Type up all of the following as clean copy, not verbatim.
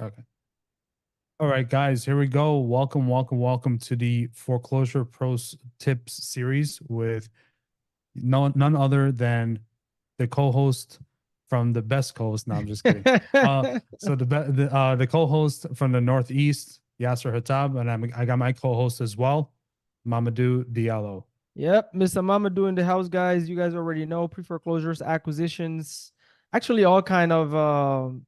Okay. All right, guys, here we go. Welcome to the Foreclosure Pros Tips series with none other than the co-host from the best co-host. No, I'm just kidding. So the co-host from the Northeast, Yasser Hatab, and I got my co-host as well, Mamadou Diallo. Yep, Mr. Mamadou in the house, guys. You guys already know pre-foreclosures, acquisitions, actually all kind of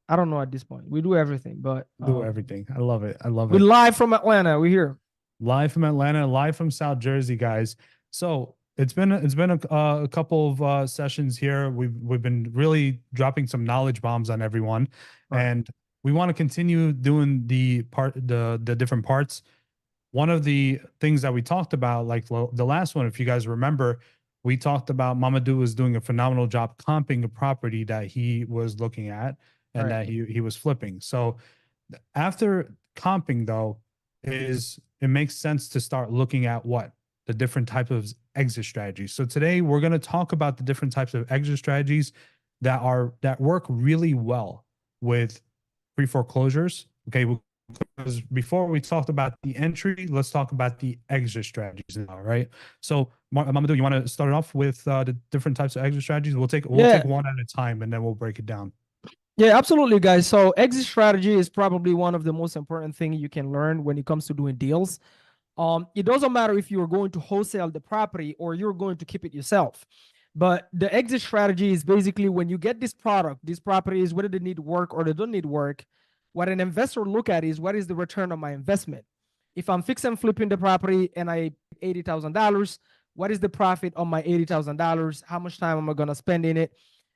I don't know at this point. We do everything, but Do everything. I love it. I love we it. live from Atlanta. We're here. Live from Atlanta, live from South Jersey, guys. So it's been a couple of sessions here. We've been really dropping some knowledge bombs on everyone, Right. and we want to continue doing the different parts. One of the things that we talked about, like the last one, if you guys remember, we talked about Mamadou was doing a phenomenal job comping a property that he was looking at and Right. that he was flipping. So after comping, though, is it makes sense to start looking at what the different types of exit strategies. So today we're going to talk about the different types of exit strategies that work really well with pre foreclosures. Okay, because before we talked about the entry, let's talk about the exit strategies now, right? So, Mamadou, you want to start off with the different types of exit strategies? We'll take Yeah. one at a time, and then we'll break it down. Yeah, absolutely, guys. So exit strategy is probably one of the most important things you can learn when it comes to doing deals. It doesn't matter if you're going to wholesale the property or you're going to keep it yourself. But the exit strategy is basically when you get this product, these properties, whether they need work or they don't need work, what an investor look at is what is the return on my investment. If I'm fix and flipping the property and I $80,000, what is the profit on my $80,000? How much time am I gonna spend in it?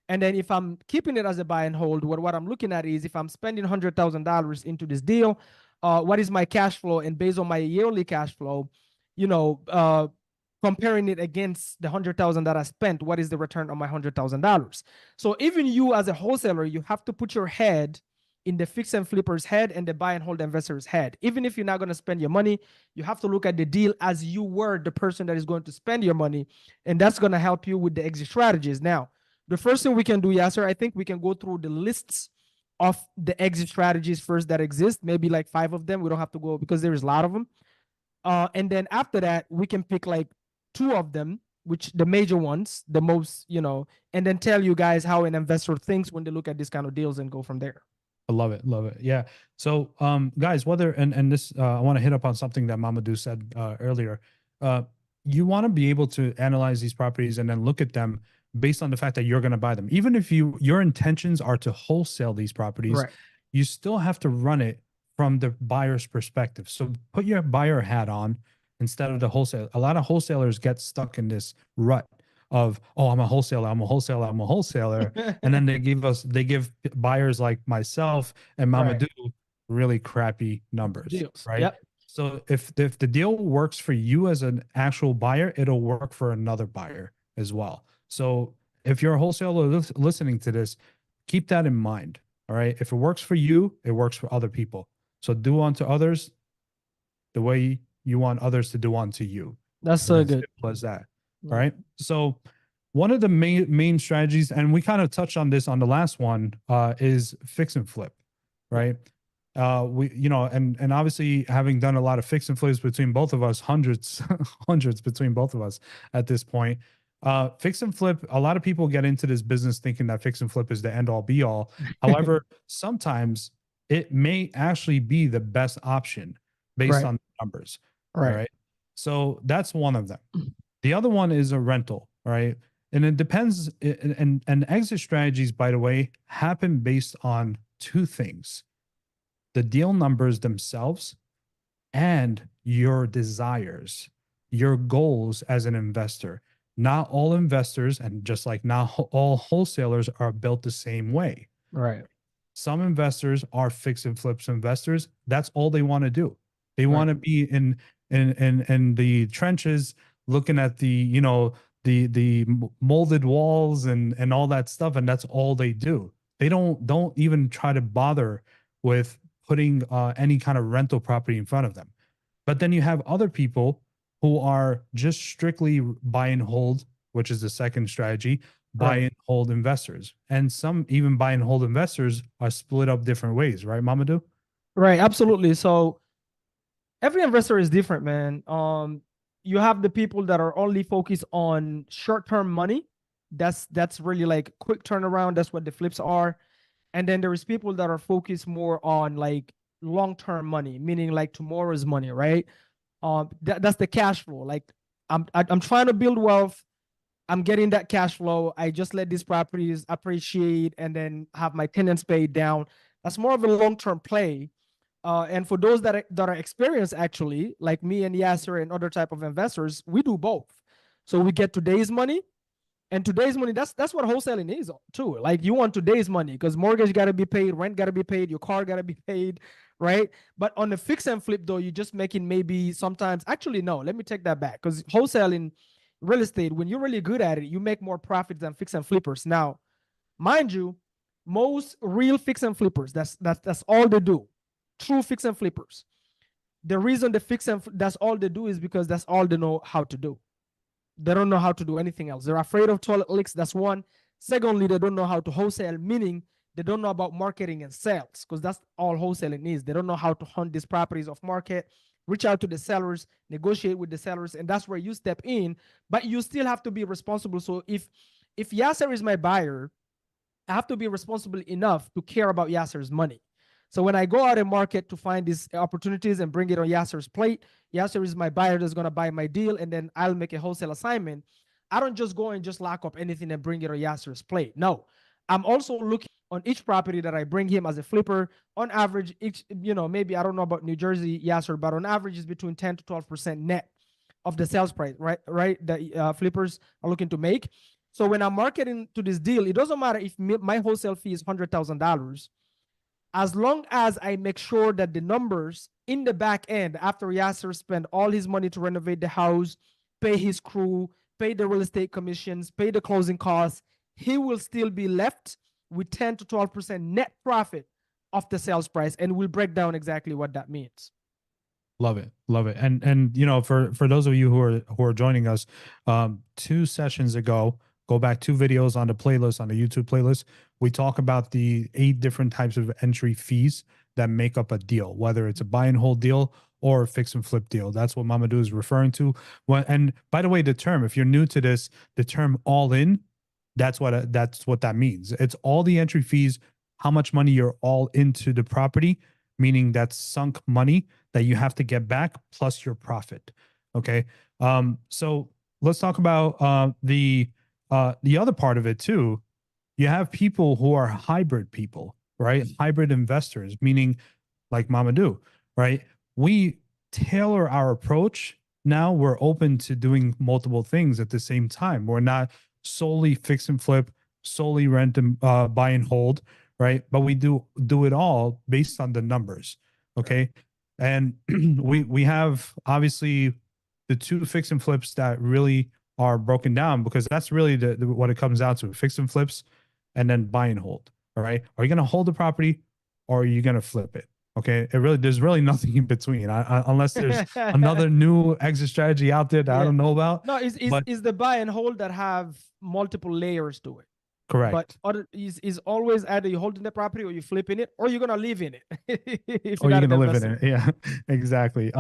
And then if I'm keeping it as a buy and hold, what I'm looking at is if I'm spending $100,000 into this deal, what is my cash flow? And based on my yearly cash flow, you know, comparing it against the 100,000 that I spent, what is the return on my $100,000? So even you as a wholesaler, you have to put your head in the fix and flipper's head and the buy and hold investor's head. Even if you're not going to spend your money, you have to look at the deal as you were the person that is going to spend your money, and that's going to help you with the exit strategies. Now, the first thing we can do, Yasser, I think we can go through the lists of the exit strategies first that exist, maybe like 5 of them. We don't have to go because there's a lot of them. And then after that, we can pick like 2 of them, which the major ones, the most, and then tell you guys how an investor thinks when they look at this kind of deals and go from there. I love it, love it. Yeah. So, guys, whether and this, I want to hit up on something that Mamadou said earlier. Uh, you want to be able to analyze these properties and then look at them based on the fact that you're going to buy them. Even if your intentions are to wholesale these properties, Right. you still have to run it from the buyer's perspective. So put your buyer hat on instead of the wholesale. A lot of wholesalers get stuck in this rut of, oh, I'm a wholesaler, I'm a wholesaler, I'm a wholesaler. And then they give buyers like myself and Right. Mamadou really crappy numbers, Deals. right? Yep. So if the deal works for you as an actual buyer, it'll work for another buyer as well. So if you're a wholesaler listening to this, keep that in mind. All right. If it works for you, it works for other people. So do unto others the way you want others to do unto you. That's It's so as good. simple as that. All Yeah. right. So one of the main strategies, and we kind of touched on this on the last one, is fix and flip, Yeah. right? And obviously having done a lot of fix and flips between both of us, hundreds, hundreds between both of us at this point. Fix and flip, a lot of people get into this business thinking that fix and flip is the end all be all. However, sometimes it may actually be the best option based Right. on the numbers. All Right. right. So that's one of them. The other one is a rental, right? And it depends. And exit strategies, by the way, happen based on 2 things: the deal numbers themselves and your desires, your goals as an investor. Not all investors, and just like not all wholesalers, are built the same way. Right. Some investors are fix and flips investors. That's all they want to do. They Right. want to be in the trenches, looking at the molded walls and all that stuff, and that's all they do. They don't even try to bother with putting any kind of rental property in front of them. But then you have other people who are just strictly buy and hold, which is the second strategy, buy Right. and hold investors. And some even buy and hold investors are split up different ways, right, Mamadou? Right. Absolutely. So every investor is different, man. You have the people that are only focused on short-term money. That's really like quick turnaround. That's what the flips are. And then there is people that are focused more on like long-term money, meaning like tomorrow's money, right? That's the cash flow. Like I'm trying to build wealth. I'm getting that cash flow. I just let these properties appreciate and then have my tenants paid down. That's more of a long-term play. And for those that are experienced, actually, like me and Yasser and other type of investors, we do both. So we get today's money, and today's money. That's what wholesaling is too. Like you want today's money because mortgage got to be paid, rent got to be paid, your car got to be paid, right? But on the fix and flip though, you're just making maybe sometimes. Actually, no. Let me take that back because wholesaling, real estate, when you're really good at it, you make more profits than fix and flippers. Now, mind you, most real fix and flippers, that's all they do. True fix and flippers. The reason they fix and that's all they do is because that's all they know how to do. They don't know how to do anything else. They're afraid of toilet leaks. That's one. Secondly, they don't know how to wholesale, meaning they don't know about marketing and sales because that's all wholesaling is. They don't know how to hunt these properties off market, reach out to the sellers, negotiate with the sellers, and that's where you step in. But you still have to be responsible. So if Yasser is my buyer, I have to be responsible enough to care about Yasser's money. So when I go out and market to find these opportunities and bring it on Yasser's plate, Yasser is my buyer that's going to buy my deal, and then I'll make a wholesale assignment. I don't just go and just lock up anything and bring it on Yasser's plate. No, I'm also looking on each property that I bring him as a flipper. On average, each, maybe I don't know about New Jersey, Yasser, but on average is between 10 to 12% net of the sales price, right? Right, that flippers are looking to make. So when I'm marketing to this deal, it doesn't matter if my wholesale fee is $100,000, as long as I make sure that the numbers in the back end, after Yasser spent all his money to renovate the house, pay his crew, pay the real estate commissions, pay the closing costs, he will still be left with 10 to 12% net profit of the sales price. And we'll break down exactly what that means. Love it, love it, and for those of you who are joining us, 2 sessions ago, go back 2 videos on the playlist on the YouTube playlist. We talk about the 8 different types of entry fees that make up a deal, whether it's a buy and hold deal or a fix and flip deal. That's what Mamadou is referring to. And by the way, the term, if you're new to this, the term all in, that's what that means. It's all the entry fees, how much money you're all into the property, meaning that's sunk money that you have to get back plus your profit. Okay. So let's talk about the other part of it too. You have people who are hybrid people, right? Hybrid investors, meaning like Mamadou, right? We tailor our approach. Now we're open to doing multiple things at the same time. We're not solely fix and flip, solely rent and buy and hold, right? But we do it all based on the numbers. Okay. And we have obviously the 2 fix and flips that really are broken down because that's really what it comes down to: fix and flips and then buy and hold. All right. Are you going to hold the property or are you going to flip it? Okay. There's really nothing in between unless there's another new exit strategy out there that I Yeah. don't know about. No, is the buy and hold that have multiple layers to it. But Correct. other is always either you're holding the property or you're flipping it or you're gonna live in it if you're Or you're not an gonna live in investor. it. Yeah, exactly.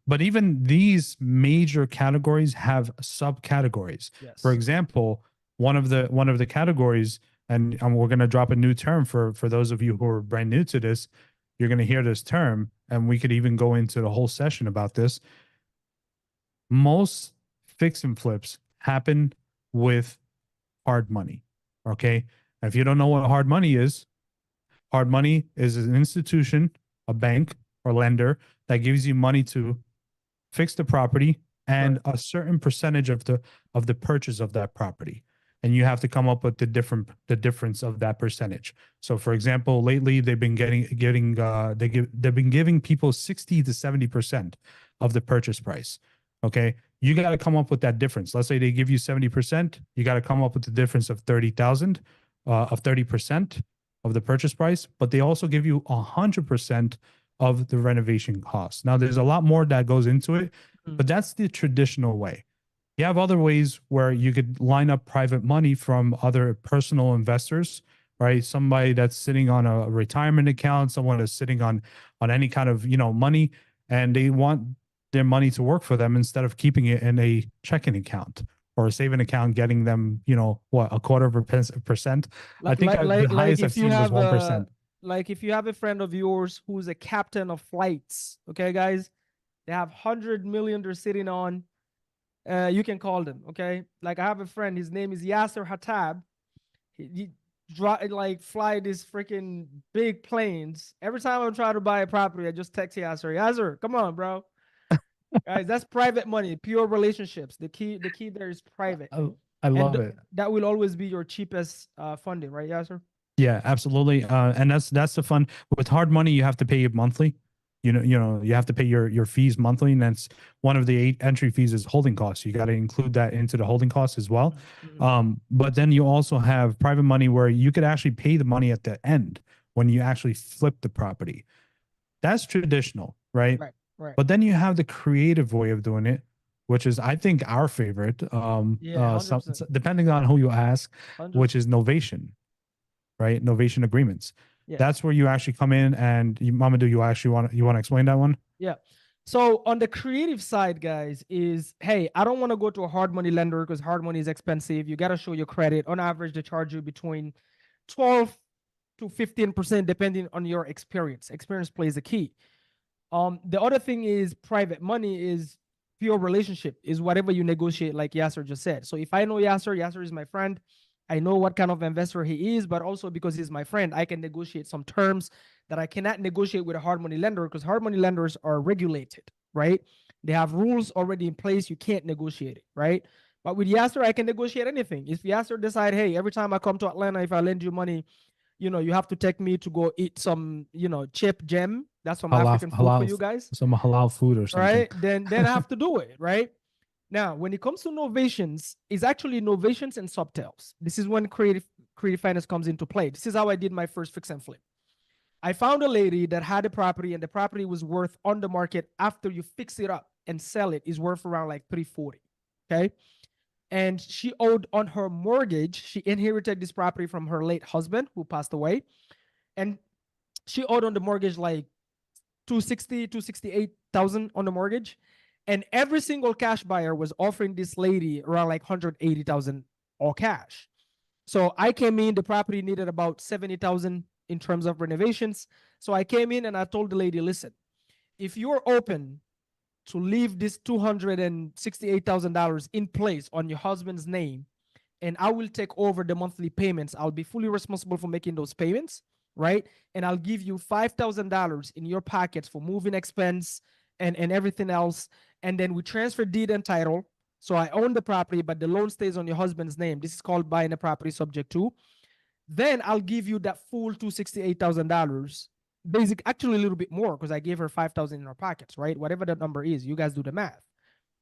But even these major categories have subcategories. For Yes. example, one of the categories, and we're gonna drop a new term for those of you who are brand new to this. You're gonna hear this term, and we could even go into the whole session about this. Most fix and flips happen with hard money. Okay. If you don't know what hard money is, hard money is an institution, a bank or lender that gives you money to fix the property Right. and a certain percentage of the purchase of that property. And you have to come up with the difference of that percentage. So for example, lately they've been they've been giving people 60 to 70% of the purchase price. Okay. You got to come up with that difference. Let's say they give you 70%, you got to come up with the difference of 30,000 of 30% of the purchase price, but they also give you 100% of the renovation costs. Now, there's a lot more that goes into it, Mm. but that's the traditional way. You have other ways where you could line up private money from other personal investors, right? Somebody that's sitting on a retirement account, someone that's sitting on any kind of, money, and they want their money to work for them instead of keeping it in a checking account or a saving account, getting them, what, a quarter of a percent. I think the Like highest I've if you seen was have a 1%. like if you have a friend of yours who's a captain of flights, okay, guys, they have 100 million they're sitting on. You can call them, okay? Like I have a friend, his name is Yasser Hatab. He like fly these freaking big planes. Every time I'm trying to buy a property, I just text Yasser. Yasser, come on, bro. Guys, that's private money, pure relationships. The key there is private. I And love it. that will always be your cheapest funding, right, Yasser? Yeah, absolutely. And that's the fun. With hard money, you have to pay it monthly. You have to pay your fees monthly, and that's one of the 8 entry fees is holding costs. You got to include that into the holding costs as well. Mhm. But then you also have private money where you could actually pay the money at the end when you actually flip the property. That's traditional, right? Right, right. But then you have the creative way of doing it, which is I think our favorite. Yeah, 100%. Depending on who you ask, which 100%. is novation, right? Novation agreements. Yeah. That's where you actually come in and Mamadou, you want to explain that one? Yeah. So on the creative side, guys, is hey, I don't want to go to a hard money lender because hard money is expensive. You got to show your credit. On average, they charge you between 12 to 15%, depending on your experience. Experience plays a key. The other thing is private money is pure relationship, is whatever you negotiate, like Yasser just said. So if I know Yasser, Yasser is my friend. I know what kind of investor he is, but also because he's my friend, I can negotiate some terms that I cannot negotiate with a hard money lender because hard money lenders are regulated, right? They have rules already in place. You can't negotiate it, right? But with Yasser, I can negotiate anything. If Yasser decide, hey, every time I come to Atlanta, if I lend you money, you have to take me to go eat some, chip gem. That's some Halal, African food for halal, you guys, some halal food or something. right? Then I have to do it, right? Now, when it comes to novations, it's actually novations and subtels. This is when creative finance comes into play. This is how I did my first fix and flip. I found a lady that had a property and the property was worth on the market after you fix it up and sell it is worth around like 340. Okay. And she owed on her mortgage. She inherited this property from her late husband who passed away. And she owed on the mortgage like 260, 268,000 on the mortgage. And every single cash buyer was offering this lady around like 180,000 all cash. So I came in, the property needed about 70,000 in terms of renovations. So I came in and I told the lady, listen, if you're open to leave this $268,000 in place on your husband's name, and I will take over the monthly payments. I'll be fully responsible for making those payments, right? And I'll give you $5,000 in your pockets for moving expense and everything else. And then we transfer deed and title. So I own the property, but the loan stays on your husband's name. This is called buying a property subject to. Then I'll give you that full $268,000. Actually a little bit more because I gave her 5,000 in her pockets, right? Whatever that number is, you guys do the math.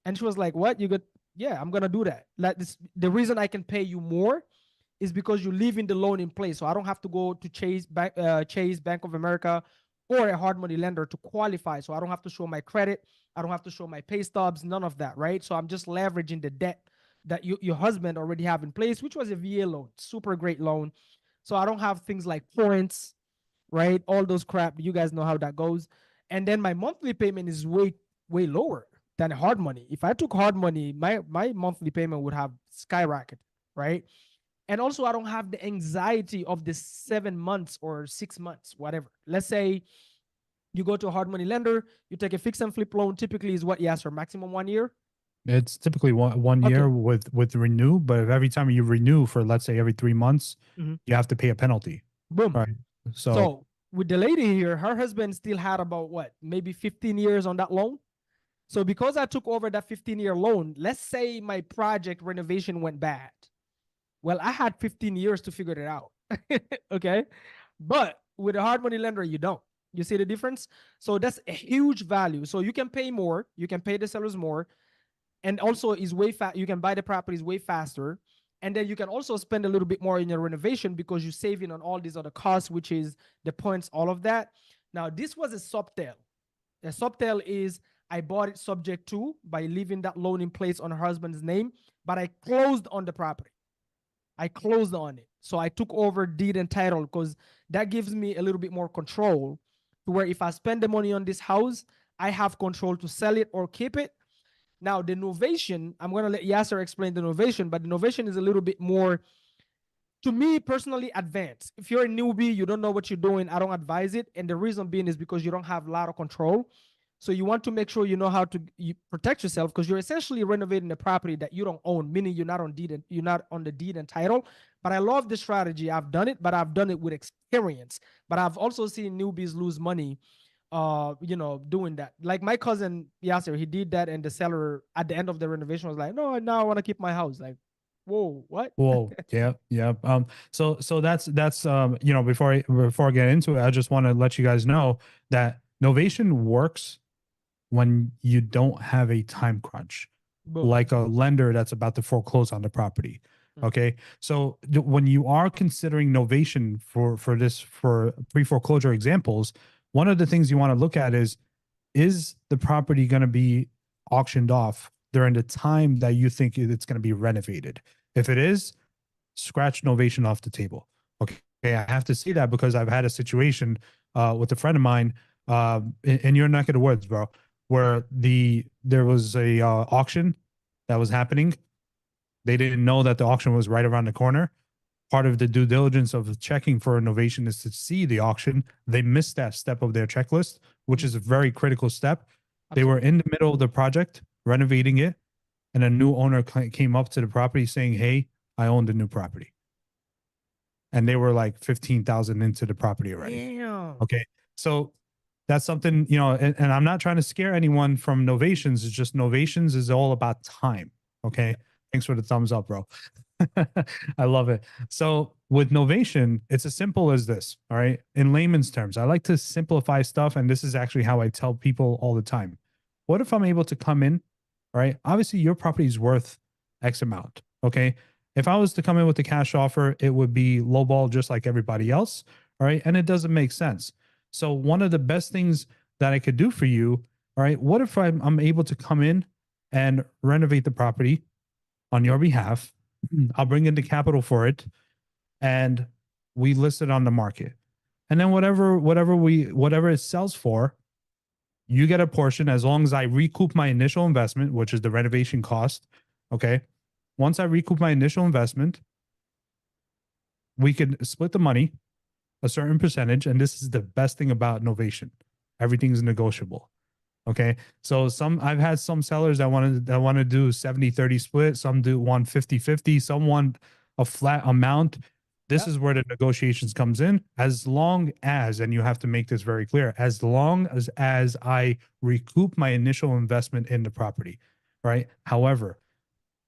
And she was like, "What? You got? Yeah, I'm gonna do that. Like this, the reason I can pay you more is because you're leaving the loan in place, so I don't have to go to Chase Bank of America or a hard money lender to qualify. So I don't have to show my credit. I don't have to show my pay stubs. None of that, right? So I'm just leveraging the debt that your husband already have in place, which was a VA loan, super great loan. So I don't have things like points, right? All those crap. You guys know how that goes. And then my monthly payment is way lower than hard money. If I took hard money, my monthly payment would have skyrocketed, right? And also, I don't have the anxiety of the 7 months or 6 months, whatever. Let's say you go to a hard money lender, you take a fix and flip loan. Typically, is what you ask for maximum 1 year. It's typically one Okay. year with renew, but if every time you renew for, let's say, every 3 months, Mhm. you have to pay a penalty, Boom. right? So So with the lady here, her husband still had about what, maybe 15 years on that loan. So because I took over that 15-year loan, let's say my project renovation went bad. Well, I had 15 years to figure it out. Okay. But with a hard money lender, you don't. You see the difference? So that's a huge value. So you can pay more, you can pay the sellers more, and also is way fast. You can buy the properties way faster. And then you can also spend a little bit more in your renovation because you're saving on all these other costs, which is the points, all of that. Now, this was a subtail. A subtail is I bought it subject to by leaving that loan in place on her husband's name, but I closed on the property. I closed on it. So I took over deed and title because that gives me a little bit more control to where if I spend the money on this house, I have control to sell it or keep it. Now, the novation, I'm going to let Yasser explain the novation, but the novation is a little bit more, to me personally, advanced. If you're a newbie, you don't know what you're doing, I don't advise it. And the reason being is because you don't have a lot of control. So you want to make sure you know how to protect yourself, because you're essentially renovating a property that you don't own, meaning you're not on deed and you're not on the deed and title. But I love this strategy. I've done it, but I've done it with experience. But I've also seen newbies lose money doing that. Like my cousin Yasser, he did that, and the seller at the end of the renovation was like, no, now I want to keep my house. Like, whoa, what? Whoa, yeah, yeah. So that's before I get into it, I just want to let you guys know that novation works when you don't have a time crunch, Boom. like a lender that's about to foreclose on the property. Mm. Okay, so when you are considering novation for pre-foreclosure examples, one of the things you want to look at is the property going to be auctioned off during the time that you think it's going to be renovated? If it is, scratch novation off the table. Okay, I have to say that because I've had a situation with a friend of mine in your neck of the woods, bro, where there was a auction that was happening. They didn't know that the auction was right around the corner. Part of the due diligence of checking for innovation is to see the auction. They missed that step of their checklist, which is a very critical step. They were in the middle of the project, renovating it, and a new owner came up to the property saying, "Hey, I own the new property." And they were like 15,000 into the property already. Damn. Okay. So that's something, and I'm not trying to scare anyone from novations. It's just novations is all about time. Okay. Thanks for the thumbs up, bro. I love it. So with novation, it's as simple as this. All right. In layman's terms, I like to simplify stuff. And this is actually how I tell people all the time. What if I'm able to come in, right? Obviously, your property is worth X amount. Okay. If I was to come in with a cash offer, it would be lowball just like everybody else. All right. And it doesn't make sense. So one of the best things that I could do for you, all right, what if I'm able to come in and renovate the property on your behalf? I'll bring in the capital for it, and we list it on the market. And then whatever it sells for, you get a portion as long as I recoup my initial investment, which is the renovation cost. Okay. Once I recoup my initial investment, we could split the money a certain percentage. And this is the best thing about novation. Everything's negotiable. Okay. So I've had some sellers that want to do 70-30 split. Some do 50-50. Some want a flat amount. This is where the negotiations comes in. As long as, and you have to make this very clear, as long as I recoup my initial investment in the property, right? However,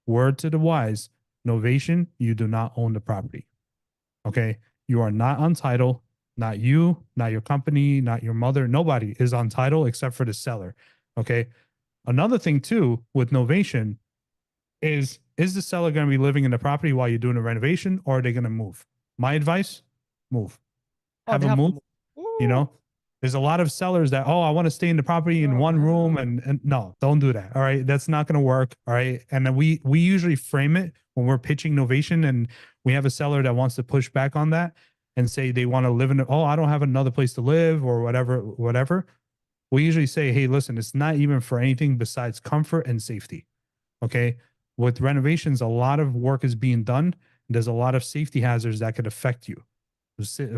word to the wise, novation, you do not own the property. Okay. You are not on title. Not you, not your company, not your mother. Nobody is on title except for the seller. Okay. Another thing too with novation is the seller going to be living in the property while you're doing a renovation, or are they going to move? My advice, move. Have a move. There's a lot of sellers that, I want to stay in the property in one room, and no, don't do that. All right. That's not going to work. All right. And then we usually frame it when we're pitching novation, and we have a seller that wants to push back on that and say they want to live in I don't have another place to live or whatever. We usually say, hey, listen, it's not even for anything besides comfort and safety. Okay. With renovations, a lot of work is being done. There's a lot of safety hazards that could affect you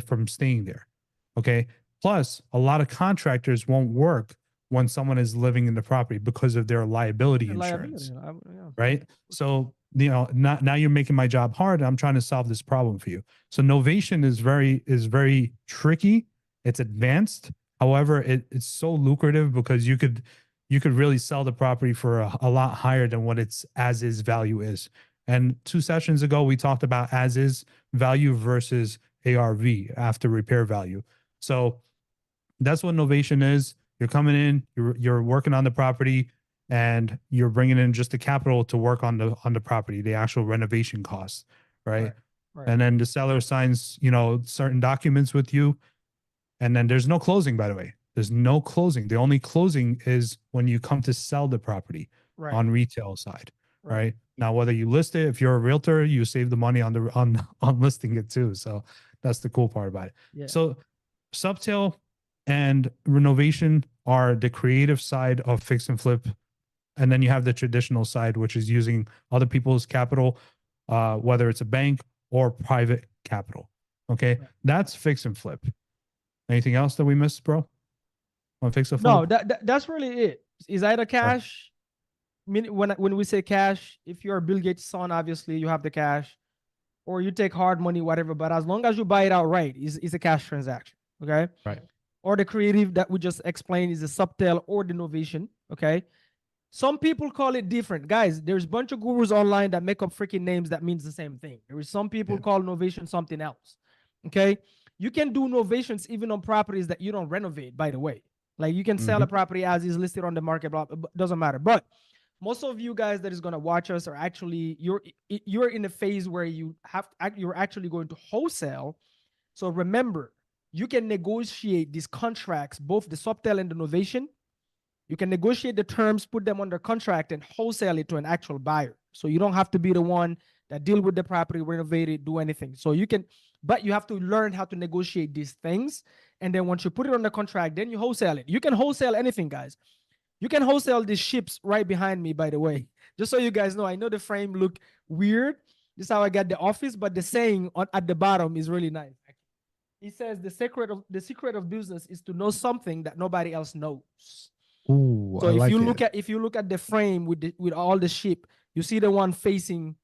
from staying there. Okay. Plus, a lot of contractors won't work when someone is living in the property because of their liability insurance. Right. So, now you're making my job hard. I'm trying to solve this problem for you. So novation is very tricky. It's advanced. However, it's so lucrative because you could really sell the property for a lot higher than what its as is value is. And 2 sessions ago, we talked about as is value versus ARV, after repair value. So that's what novation is. You're coming in, you're working on the property, and you're bringing in just the capital to work on the property, the actual renovation costs, right? And then the seller signs, certain documents with you, and then there's no closing, by the way. There's no closing. The only closing is when you come to sell the property Right. on retail side, Right. right? Now, whether you list it, if you're a realtor, you save the money on the on listing it too. So that's the cool part about it. Yeah. So subsale and renovation are the creative side of fix and flip, and then you have the traditional side, which is using other people's capital, whether it's a bank or private capital. Okay, Right. that's fix and flip. Anything else that we missed, bro? On fix and No, flip? that's really it. Is either Right. cash. When we say cash, if you're Bill Gates' son, obviously you have the cash, or you take hard money, whatever. But as long as you buy it outright, it's a cash transaction. Okay. Right. Or the creative that we just explained is the subtail or the innovation. Okay. Some people call it different. Guys, there's a bunch of gurus online that make up freaking names that means the same thing. There is some people Yeah. call innovation something else. Okay. You can do innovations even on properties that you don't renovate, by the way. Like you can sell Mm-hmm. a property as is listed on the market, blah, doesn't matter. But most of you guys that is going to watch us are actually you're in a phase where you're actually going to wholesale. So remember, you can negotiate these contracts, both the subtail and the innovation. You can negotiate the terms, put them under contract, and wholesale it to an actual buyer. So you don't have to be the one that deal with the property, renovate it, do anything. So you can, but you have to learn how to negotiate these things. And then once you put it on the contract, then you wholesale it. You can wholesale anything, guys. You can wholesale these ships right behind me, by the way. Just so you guys know, I know the frame look weird. This is how I got the office, but the saying at the bottom is really nice. It says the secret of business is to know something that nobody else knows. Ooh, So I if you like look it. at if you look at the frame with all the ship, you see the one facing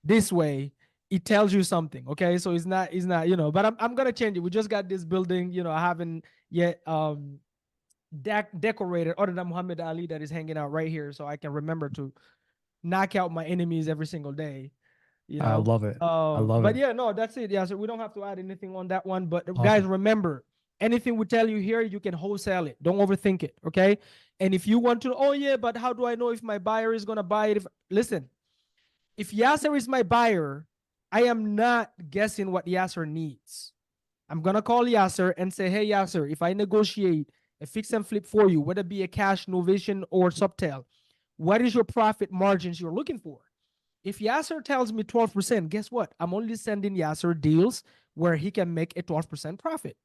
this way. It tells you something. Okay, so it's not But I'm gonna change it. We just got this building. I haven't yet decorated other than Muhammad Ali that is hanging out right here, so I can remember to knock out my enemies every single day. You I know. love it. I love But it. yeah, no, that's it. Yeah, so we don't have to add anything on that one. But guys, Awesome. remember, anything we tell you here, you can wholesale it. Don't overthink it. Okay. And if you want to, oh yeah, but how do I know if my buyer is gonna buy it? Listen, if Yasser is my buyer, I am not guessing what Yasser needs. I'm gonna call Yasser and say, hey Yasser, if I negotiate a fix and flip for you, whether it be a cash, novation, or subtail, what is your profit margins you're looking for? If Yasser tells me 12%, guess what? I'm only sending Yasser deals where he can make a 12% profit.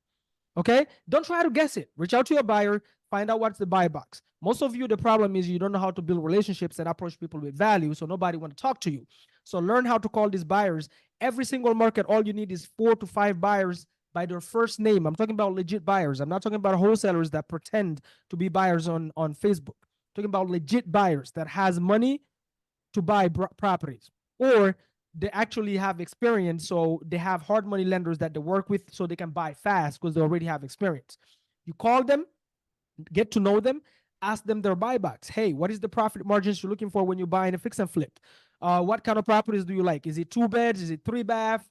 Okay? Don't try to guess it. Reach out to your buyer, find out what's the buy box. Most of you, the problem is you don't know how to build relationships and approach people with value, so nobody want to talk to you. So learn how to call these buyers. Every single market, all you need is 4 to 5 buyers by their first name. I'm talking about legit buyers. I'm not talking about wholesalers that pretend to be buyers on Facebook. I'm talking about legit buyers that has money to buy properties, or they actually have experience, so they have hard money lenders that they work with so they can buy fast because they already have experience. You call them, get to know them, ask them their buybacks. Hey, what is the profit margins you're looking for when you're buying a fix and flip? What kind of properties do you like? Is it 2 beds? Is it 3 bath?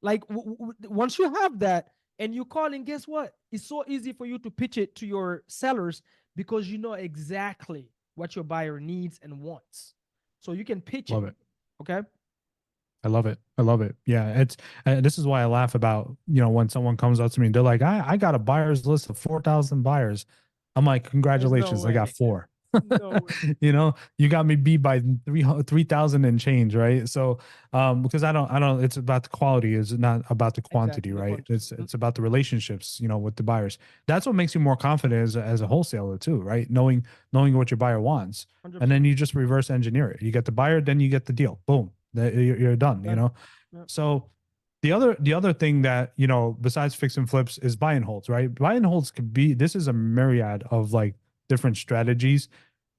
Like once you have that and you call, and guess what? It's so easy for you to pitch it to your sellers because you know exactly what your buyer needs and wants. So you can pitch it. Love it. Okay. I love it. I love it. Yeah, it's this is why I laugh about, when someone comes up to me and they're like, I got a buyer's list of 4,000 buyers. I'm like, There's no congratulations, I got way. four. No way. You got me beat by 3,000 and change, right? So, because I don't, it's about the quality, it's not about the quantity, Exactly. The right? quantity. It's about the relationships, with the buyers. That's what makes you more confident as a wholesaler too, right? Knowing what your buyer wants, and 100%. then you just reverse engineer it. You get the buyer, then you get the deal. Boom, you're done. Done. Yeah. So the other thing that, besides fix and flips is buy and holds, right? Buy and holds could be, this is a myriad of like different strategies,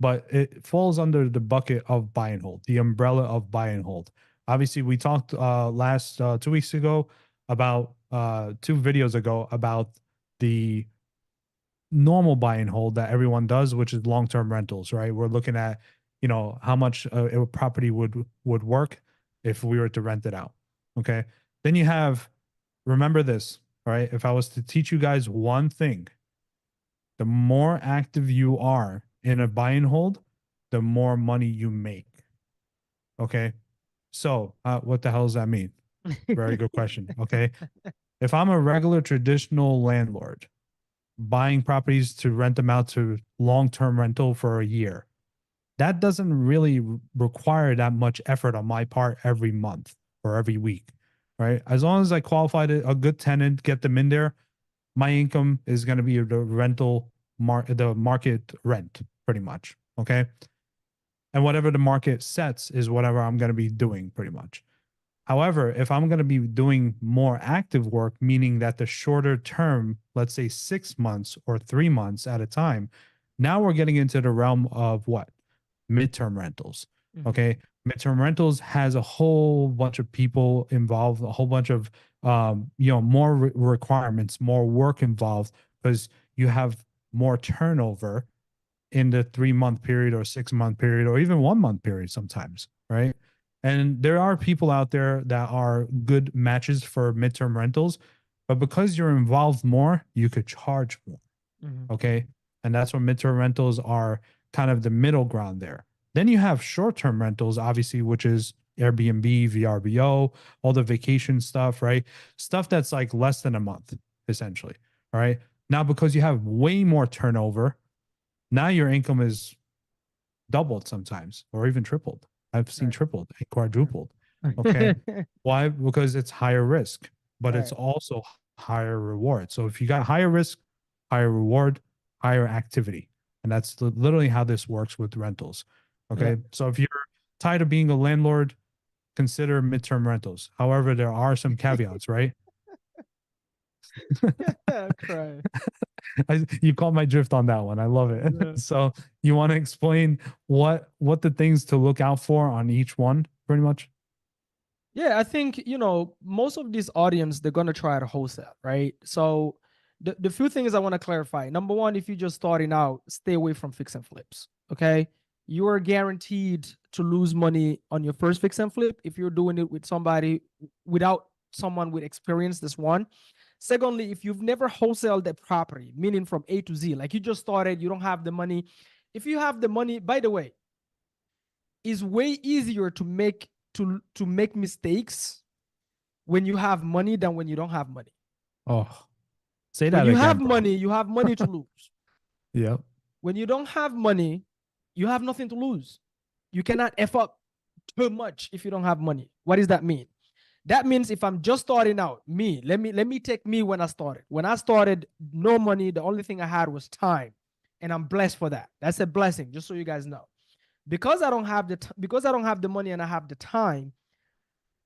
but it falls under the bucket of buy and hold, the umbrella of buy and hold. Obviously, we talked last 2 weeks ago about 2 videos ago about the normal buy and hold that everyone does, which is long-term rentals, right? We're looking at, how much a property would work if we were to rent it out. Okay. Then you have, remember this, all right? If I was to teach you guys one thing, the more active you are in a buy and hold, the more money you make. Okay. So, what the hell does that mean? Very good question. Okay. If I'm a regular traditional landlord, buying properties to rent them out to long-term rental for a year. That doesn't really require that much effort on my part every month or every week, right? As long as I qualified a good tenant, get them in there, my income is going to be the the market rent, pretty much. Okay. And whatever the market sets is whatever I'm going to be doing, pretty much. However, if I'm going to be doing more active work, meaning that the shorter term, let's say 6 months or 3 months at a time, now we're getting into the realm of what? Midterm rentals. Okay. Midterm rentals has a whole bunch of people involved, a whole bunch of, more requirements, more work involved, because you have more turnover in the 3 month period or 6 month period or even 1 month period sometimes, right? And there are people out there that are good matches for midterm rentals, but because you're involved more, you could charge more. Okay. And that's where midterm rentals are kind of the middle ground there. Then you have short term rentals, obviously, which is Airbnb, VRBO, all the vacation stuff, right? Stuff that's like less than a month, essentially. All right. Now, because you have way more turnover, now your income is doubled sometimes or even tripled. I've seen tripled and quadrupled. Okay. Why? Because it's higher risk, but it's also higher reward. So if you got higher risk, higher reward, higher activity. And that's literally how this works with rentals. Okay. So if you're tired of being a landlord, consider midterm rentals. However, there are some caveats, right? Cry. You caught my drift on that one. I love it. Yeah. So you want to explain what the things to look out for on each one, pretty much? Yeah, I think, most of this audience, they're going to try to wholesale, right? So the few things I want to clarify. Number one, if you're just starting out, stay away from fix and flips, okay? You are guaranteed to lose money on your first fix and flip if you're doing it with somebody without someone with experience. This one. Secondly, if you've never wholesaled a property, meaning from A to Z, like you just started, you don't have the money. If you have the money, by the way, it's way easier to make mistakes when you have money than when you don't have money. Oh, say When that you again, have bro. money, you have money to lose. Yep. When you don't have money, you have nothing to lose. You cannot F up too much if you don't have money. What does that mean? That means if I'm just starting out, let me take me when I started. When I started, no money, the only thing I had was time. And I'm blessed for that. That's a blessing, just so you guys know. Because I don't have the money and I have the time,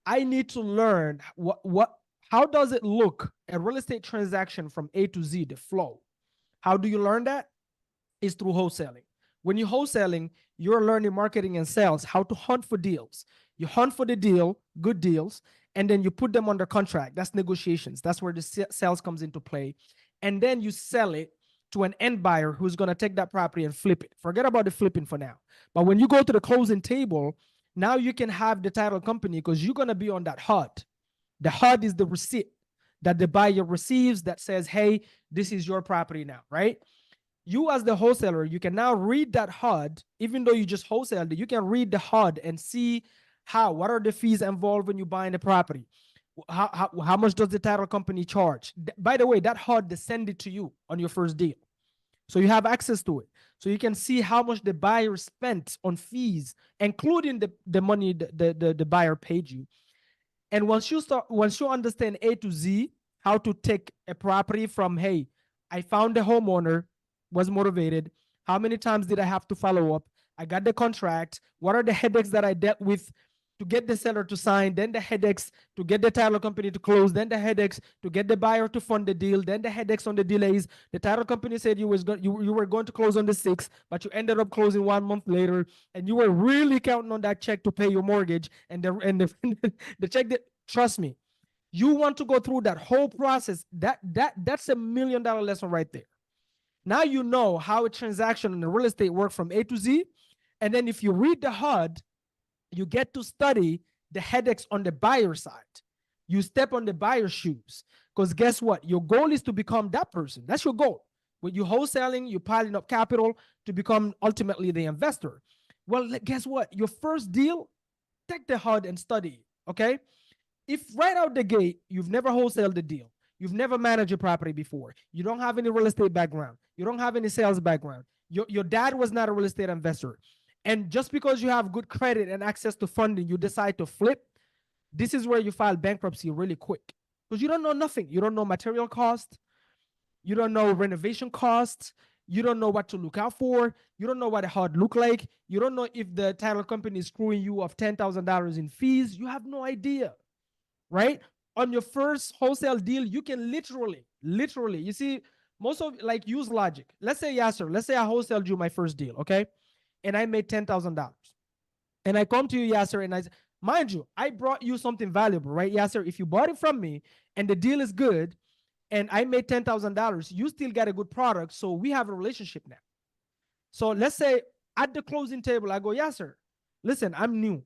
I need to learn how does it look, a real estate transaction from A to Z, the flow. How do you learn that? Is through wholesaling. When you're wholesaling, you're learning marketing and sales, how to hunt for deals. You hunt for the deal, good deals, and then you put them under contract. That's negotiations. That's where the sales comes into play. And then you sell it to an end buyer who's going to take that property and flip it. Forget about the flipping for now. But when you go to the closing table, now you can have the title company because you're going to be on that HUD. The HUD is the receipt that the buyer receives that says, hey, this is your property now, right? You as the wholesaler, you can now read that HUD, even though you just wholesaled it, you can read the HUD and see what are the fees involved when you're buying the property? How much does the title company charge? By the way, that HUD, they send it to you on your first deal. So you have access to it. So you can see how much the buyer spent on fees, including the money the buyer paid you. And once you understand A to Z, how to take a property from, hey, I found the homeowner, was motivated. How many times did I have to follow up? I got the contract. What are the headaches that I dealt with to get the seller to sign? Then the headaches to get the title company to close. Then the headaches to get the buyer to fund the deal. Then the headaches on the delays. The title company said you were going to close on the 6th, but you ended up closing 1 month later, and you were really counting on that check to pay your mortgage. And the check that, trust me, you want to go through that whole process. That's $1 million lesson right there. Now you know how a transaction in the real estate works from A to Z. And then if you read the HUD, you get to study the headaches on the buyer side. You step on the buyer's shoes. Because guess what? Your goal is to become that person. That's your goal. When you're wholesaling, you're piling up capital to become ultimately the investor. Well, guess what? Your first deal, take the HUD and study, okay? If right out the gate, you've never wholesaled the deal, You've never managed a property before. You don't have any real estate background. You don't have any sales background. Your dad was not a real estate investor. And just because you have good credit and access to funding, you decide to flip. This is where you file bankruptcy really quick because you don't know nothing. You don't know material cost. You don't know renovation costs. You don't know what to look out for. You don't know what a HUD look like. You don't know if the title company is screwing you of $10,000 in fees. You have no idea, right? On your first wholesale deal, you can literally, you see, most of like use logic. Let's say, yes, sir. Let's say I wholesaled you my first deal, okay? And I made $10,000. And I come to you, Yasser, and I say, mind you, I brought you something valuable, right, Yasser? If you bought it from me and the deal is good, and I made $10,000, you still get a good product. So we have a relationship now. So let's say at the closing table, I go, yes, sir. Listen, I'm new.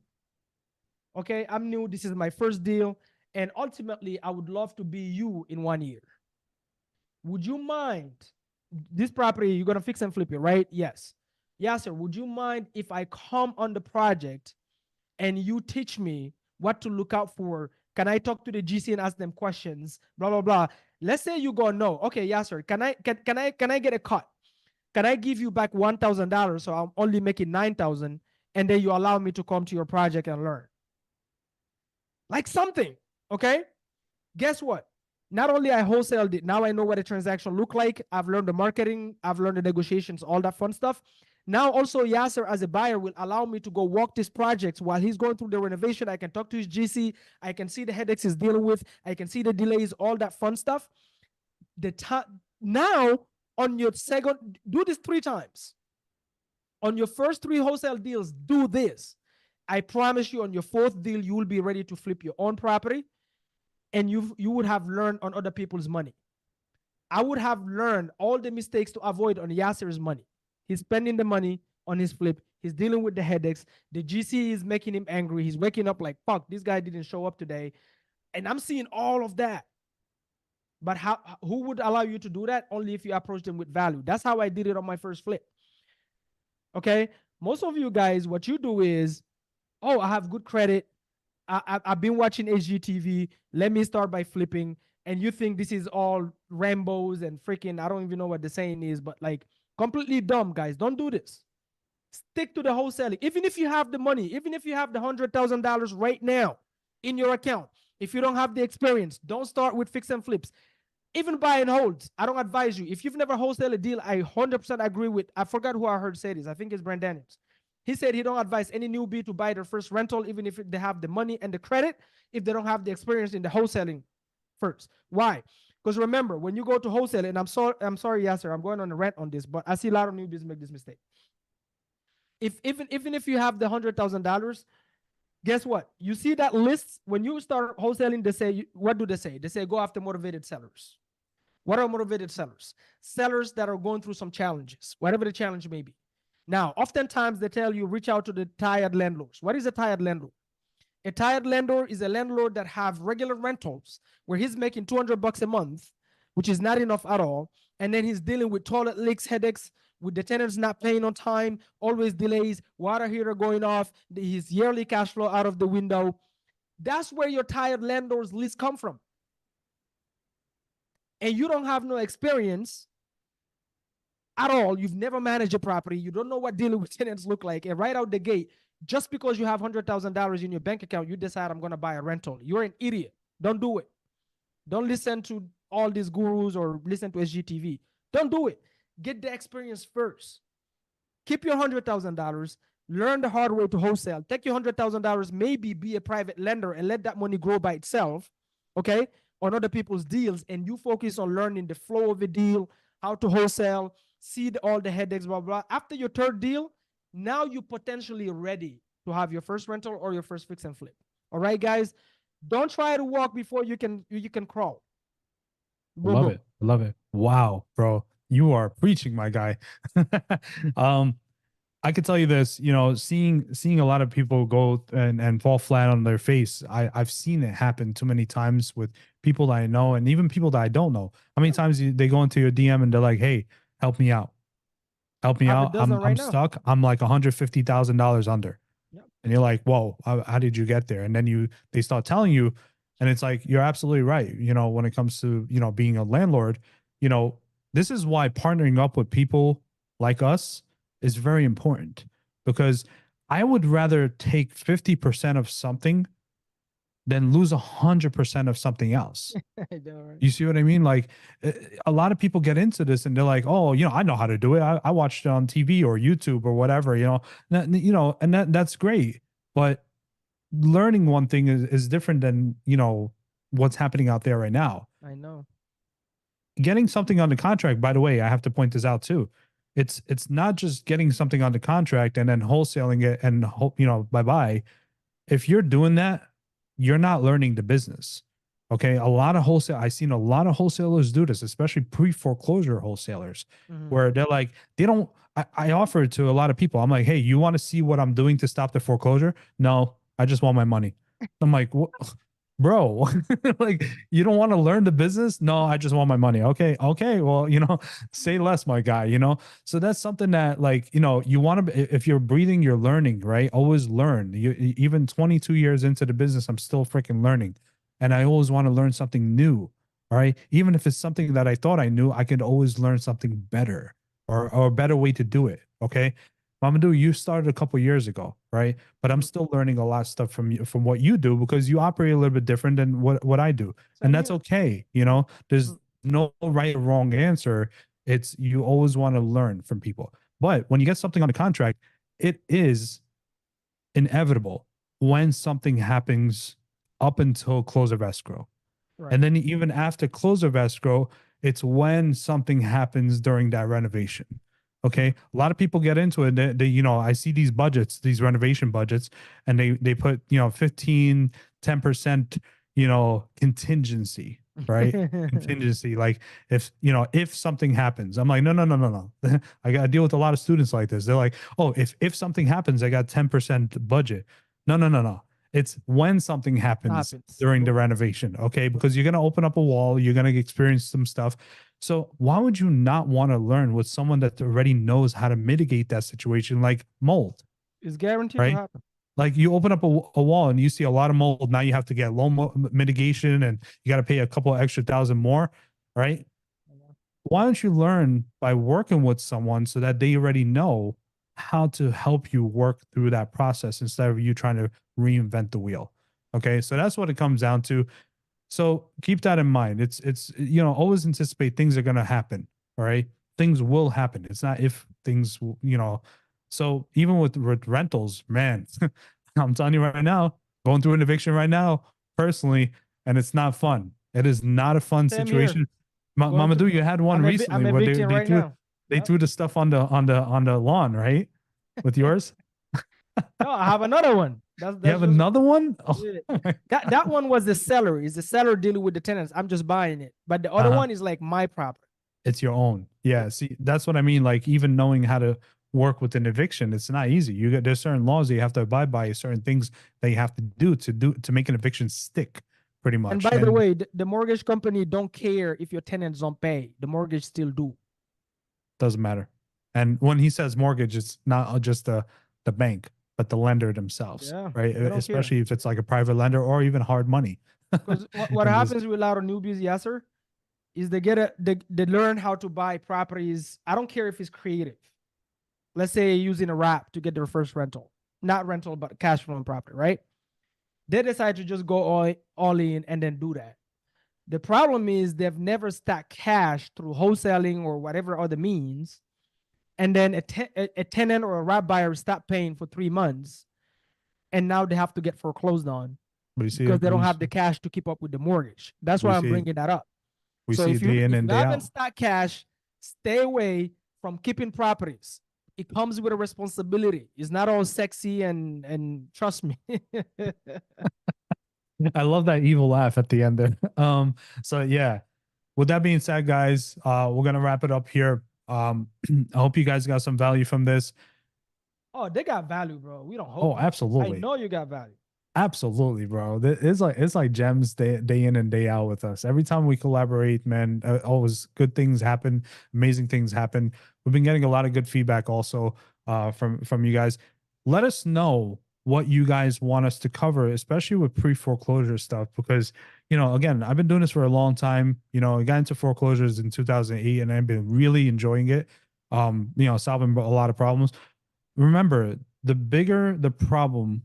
Okay, I'm new. This is my first deal. And ultimately, I would love to be you in 1 year. Would you mind this property? You're going to fix and flip it, right? Yes. Yes, sir. Would you mind if I come on the project and you teach me what to look out for? Can I talk to the GC and ask them questions? Blah, blah, blah. Let's say you go, no. Okay, yes, sir. Can I get a cut? Can I give you back $1,000 so I'm only making 9,000 and then you allow me to come to your project and learn? Like something, okay? Guess what? Not only I wholesaled it, now I know what a transaction look like. I've learned the marketing, I've learned the negotiations, all that fun stuff. Now also Yasser as a buyer will allow me to go walk this project while he's going through the renovation. I can talk to his GC. I can see the headaches he's dealing with. I can see the delays, all that fun stuff. Now on your second, do this 3 times. On your first 3 wholesale deals, do this. I promise you on your 4th deal, you will be ready to flip your own property and you would have learned on other people's money. I would have learned all the mistakes to avoid on Yasser's money. He's spending the money on his flip. He's dealing with the headaches. The GC is making him angry. He's waking up like, fuck, this guy didn't show up today. And I'm seeing all of that. But who would allow you to do that? Only if you approach them with value. That's how I did it on my first flip. Okay? Most of you guys, what you do is, oh, I have good credit. I've been watching HGTV. Let me start by flipping. And you think this is all Rambos and freaking, I don't even know what the saying is, but like completely dumb, guys. Don't do this. Stick to the wholesaling. Even if you have the money, even if you have the $100,000 right now in your account, if you don't have the experience, don't start with fix and flips. Even buy and holds. I don't advise you. If you've never wholesaled a deal, I 100% agree with, I forgot who I heard say this. I think it's Brand Daniels. He said he don't advise any newbie to buy their first rental, even if they have the money and the credit, if they don't have the experience in the wholesaling first. Why? Because remember, when you go to wholesale, and I'm sorry, Yasser, I'm going on a rant on this, but I see a lot of newbies make this mistake. Even if you have the $100,000, guess what? You see that list when you start wholesaling. They say, what do they say? They say go after motivated sellers. What are motivated sellers? Sellers that are going through some challenges, whatever the challenge may be. Now, oftentimes they tell you reach out to the tired landlords. What is a tired landlord? A tired landlord is a landlord that have regular rentals where he's making $200 a month, which is not enough at all. And then he's dealing with toilet leaks, headaches, with the tenants not paying on time, always delays, water heater going off, his yearly cash flow out of the window. That's where your tired landlords list come from. And you don't have no experience at all. You've never managed a property. You don't know what dealing with tenants look like. And right out the gate, just because you have $100,000 in your bank account, you decide I'm going to buy a rental. You're an idiot. Don't do it. Don't listen to all these gurus or listen to SGTV. Don't do it. Get the experience first. Keep your $100,000. Learn the hard way to wholesale. Take your $100,000, maybe be a private lender and let that money grow by itself, okay, on other people's deals. And you focus on learning the flow of the deal, how to wholesale, see all the headaches, blah, blah. After your 3rd deal, now you're potentially ready to have your first rental or your first fix and flip. All right, guys? Don't try to walk before you can crawl. Boom, love boom. It. Love it. Wow, bro. You are preaching, my guy. I could tell you this, you know, seeing a lot of people go and fall flat on their face. I've seen it happen too many times with people that I know and even people that I don't know. How many times they go into your DM and they're like, hey, help me out. Help me out. I'm stuck. I'm like $150,000 under. Yep. And you're like, whoa, how did you get there? And then they start telling you And it's like, you're absolutely right. When it comes to, being a landlord, you know, this is why partnering up with people like us is very important, because I would rather take 50% of something than lose 100% of something else. I know, right? You see what I mean? Like, a lot of people get into this and they're like, "Oh, I know how to do it. I watched it on TV or YouTube or whatever." And that's great. But learning one thing is different than what's happening out there right now. I know. Getting something on the contract, by the way, I have to point this out too. It's not just getting something on the contract and then wholesaling it and hope bye bye. If you're doing that, you're not learning the business. Okay. I've seen a lot of wholesalers do this, especially pre foreclosure wholesalers, Mhm. where they're like, they don't. I offer it to a lot of people. I'm like, hey, you want to see what I'm doing to stop the foreclosure? No, I just want my money. I'm like, what? Bro, like, you don't want to learn the business? No, I just want my money. Okay, okay, well, say less, my guy. So that's something that, like, you want to, if you're breathing, you're learning, right? Always learn. Even 22 years into the business, I'm still freaking learning. And I always want to learn something new. All right. Even if it's something that I thought I knew, I could always learn something better, or a better way to do it. Okay. Mamadou, you started a couple years ago, right? But I'm Mhm. still learning a lot of stuff from you, from what you do, because you operate a little bit different than what I do. And Same that's here. okay. There's Mhm. no right or wrong answer. It's, you always want to learn from people. But when you get something on the contract, it is inevitable when something happens up until close of escrow. Right. And then even after close of escrow, it's when something happens during that renovation. Okay. A lot of people get into it. I see these budgets, these renovation budgets, and they put, 15, 10%, contingency, right? Contingency. Like, if something happens, I'm like, no, no, no, no, no. I got to deal with a lot of students like this. They're like, oh, if something happens, I got 10% budget. No, no, no, no. It's when something happens Happens. during the Boom. renovation, okay? Because you're going to open up a wall, you're going to experience some stuff. So why would you not want to learn with someone that already knows how to mitigate that situation, like mold, It's guaranteed to right? happen. Like, you open up a wall and you see a lot of mold. Now you have to get mitigation, and you got to pay a couple of extra thousand more, right? Why don't you learn by working with someone so that they already know how to help you work through that process instead of you trying to reinvent the wheel? Okay. So that's what it comes down to. So keep that in mind. It's always anticipate things are gonna happen. All right. Things will happen. It's not if things so even with rentals, man, I'm telling you right now, going through an eviction right now, personally, and it's not fun. It is not a fun Same here. situation. Going through. Mamadou, you had one I'm recently where they evicting they right threw now. they Yep. threw the stuff on the lawn, right? With yours, No, I have another one. you That's have just another one. Oh, yeah. That one was the seller. Is the seller dealing with the tenants? I'm just buying it. But the other uh-huh. one is like my property. It's your own. Yeah. Yeah. See, that's what I mean. Like, even knowing how to work with an eviction, it's not easy. There's certain laws that you have to abide by, certain things that you have to do to make an eviction stick, pretty And much. by the And way, the mortgage company don't care if your tenants don't pay. The mortgage still do. doesn't matter. And when he says mortgage, it's not just the bank, but the lender themselves, Yeah, right? they don't care. Especially if it's like a private lender or even hard money. Because what And this, happens with a lot of newbies, yes, sir, is they learn how to buy properties. I don't care if it's creative. Let's say using a wrap to get their first rental, not rental, but cash flowing property, right? They decide to just go all in and then do that. The problem is they've never stacked cash through wholesaling or whatever other means. And then a tenant or a wrap buyer stop paying for 3 months. And now they have to get foreclosed on we see because it. they don't have the cash to keep up with the mortgage. That's We why I'm see it. bringing that up. We So see it day in if and you day haven't out. stacked cash, stay away from keeping properties. It comes with a responsibility. It's not all sexy and trust me. I love that evil laugh at the end there. So yeah. With that being said, guys, we're gonna wrap it up here. I hope you guys got some value from this. Oh, they got value, bro. We don't Oh, hope. I absolutely. know you got value. Absolutely, bro. It's like gems day in and day out with us. Every time we collaborate, man, always good things happen, amazing things happen. We've been getting a lot of good feedback also from you guys. Let us know what you guys want us to cover, especially with pre-foreclosure stuff, because, again, I've been doing this for a long time. I got into foreclosures in 2008 and I've been really enjoying it. Solving a lot of problems. Remember, the bigger the problem,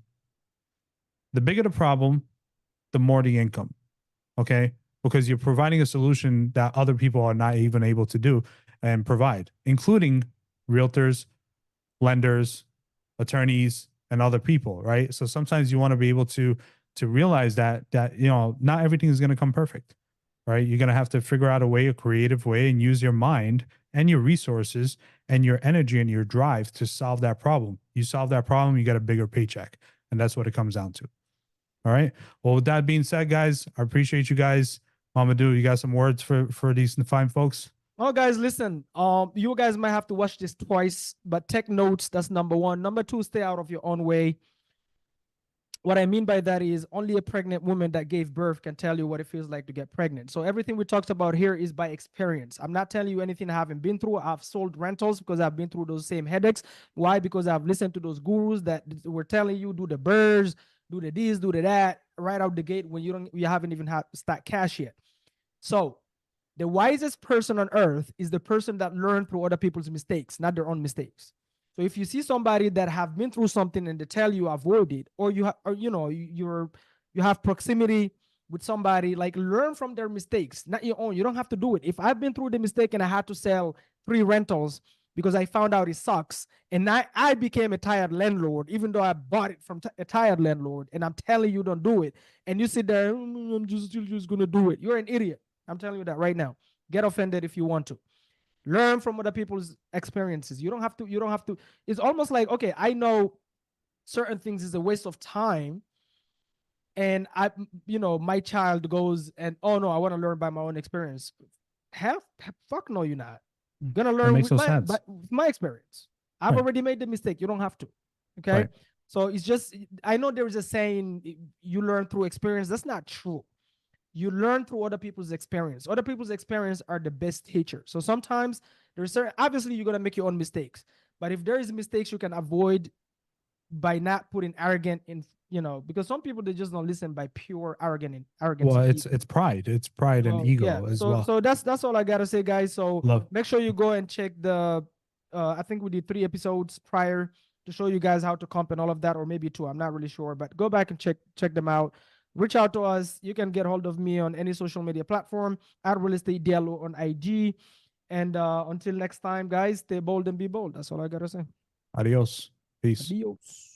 the more the income. Okay. Because you're providing a solution that other people are not even able to do and provide, including realtors, lenders, attorneys, and other people, right? So sometimes you want to be able to realize that not everything is going to come perfect, right? You're going to have to figure out a creative way, and use your mind and your resources and your energy and your drive to solve that problem. You solve that problem, you get a bigger paycheck, and that's what it comes down to. All right. Well, with that being said, guys, I appreciate you guys. Mamadou, you got some words for these fine folks? Oh, guys, listen. You guys might have to watch this twice, but take notes. That's number one. Number two, stay out of your own way. What I mean by that is only a pregnant woman that gave birth can tell you what it feels like to get pregnant. So everything we talked about here is by experience. I'm not telling you anything I haven't been through. I've sold rentals because I've been through those same headaches. Why? Because I've listened to those gurus that were telling you do the birds, do the this, do the that right out the gate when you haven't even had stack cash yet. So the wisest person on earth is the person that learned through other people's mistakes, not their own mistakes. So if you see somebody that have been through something and they tell you avoid it, or you have proximity with somebody, like learn from their mistakes, not your own. You don't have to do it. If I've been through the mistake and I had to sell 3 rentals because I found out it sucks, and I became a tired landlord, even though I bought it from a tired landlord, and I'm telling you don't do it, and you sit there, I'm just gonna do it. You're an idiot. I'm telling you that right now. Get offended if you want to. Learn from other people's experiences. You don't have to. It's almost like, okay, I know certain things is a waste of time. And my child goes and, oh no, I want to learn by my own experience. Fuck no, you're not. I'm gonna That learn makes with no sense. my experience. I've Right. already made the mistake. You don't have to. Okay. Right. So it's just, I know there is a saying, you learn through experience. That's not true. You learn through other people's experience. Other people's experience are the best teacher. So sometimes there's certain, obviously you're going to make your own mistakes, but if there is mistakes you can avoid by not putting arrogant in, because some people, they just don't listen by pure arrogance. Well, it's pride. It's pride and Yeah. ego as well. So that's all I got to say, guys. So Love. make sure you go and check I think we did 3 episodes prior to show you guys how to comp and all of that, or maybe 2. I'm not really sure, but go back and check them out. Reach out to us. You can get hold of me on any social media platform at Real Estate Diallo on IG. And until next time, guys, stay bold and be bold. That's all I got to say. Adios. Peace. Adios.